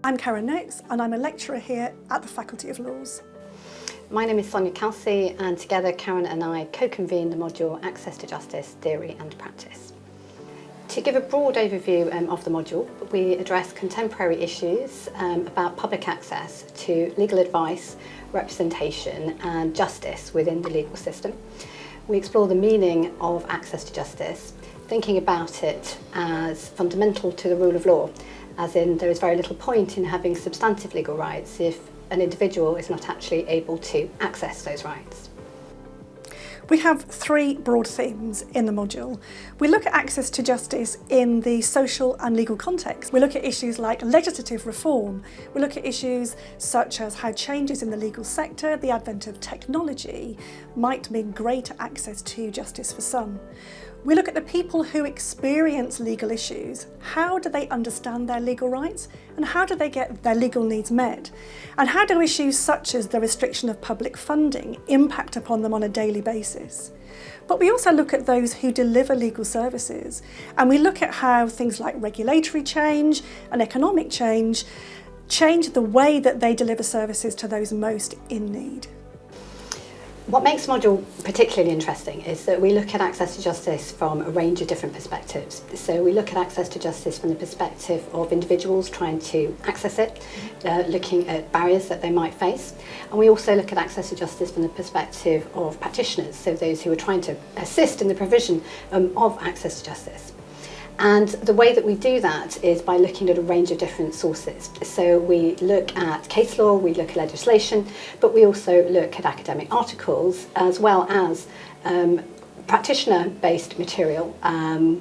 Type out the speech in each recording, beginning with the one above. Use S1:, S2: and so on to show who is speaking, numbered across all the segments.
S1: I'm Karen Noakes and I'm a lecturer here at the Faculty of Laws.
S2: My name is Sonia Kelsey and together Karen and I co-convened the module Access to Justice, Theory and Practice. To give a broad overview of the module, we address contemporary issues about public access to legal advice, representation and justice within the legal system. We explore the meaning of access to justice, thinking about it as fundamental to the rule of law, as in there is very little point in having substantive legal rights if an individual is not actually able to access those rights.
S1: We have three broad themes in the module. We look at access to justice in the social and legal context. We look at issues like legislative reform. We look at issues such as how changes in the legal sector, the advent of technology, might mean greater access to justice for some. We look at the people who experience legal issues. How do they understand their legal rights and how do they get their legal needs met? And how do issues such as the restriction of public funding impact upon them on a daily basis? But we also look at those who deliver legal services, and we look at how things like regulatory change and economic change the way that they deliver services to those most in need.
S2: What makes the module particularly interesting is that we look at access to justice from a range of different perspectives. So we look at access to justice from the perspective of individuals trying to access it, looking at barriers that they might face. And we also look at access to justice from the perspective of practitioners, so those who are trying to assist in the provision of access to justice. And the way that we do that is by looking at a range of different sources. So we look at case law, we look at legislation, but we also look at academic articles as well as practitioner-based material,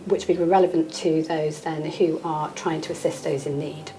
S2: which would be relevant to those then who are trying to assist those in need.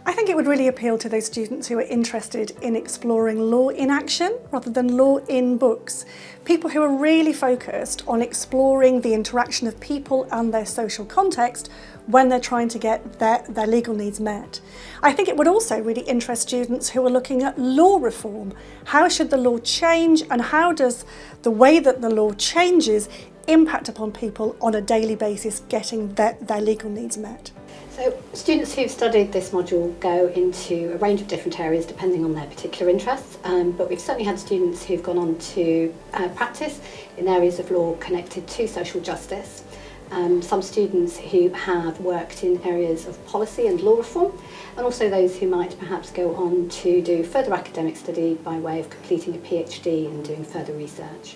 S1: I think it would really appeal to those students who are interested in exploring law in action rather than law in books. People who are really focused on exploring the interaction of people and their social context when they're trying to get their legal needs met. I think it would also really interest students who are looking at law reform. How should the law change and how does the way that the law changes impact upon people on a daily basis getting their legal needs met?
S2: So students who've studied this module go into a range of different areas depending on their particular interests, but we've certainly had students who've gone on to practice in areas of law connected to social justice, some students who have worked in areas of policy and law reform, and also those who might perhaps go on to do further academic study by way of completing a PhD and doing further research.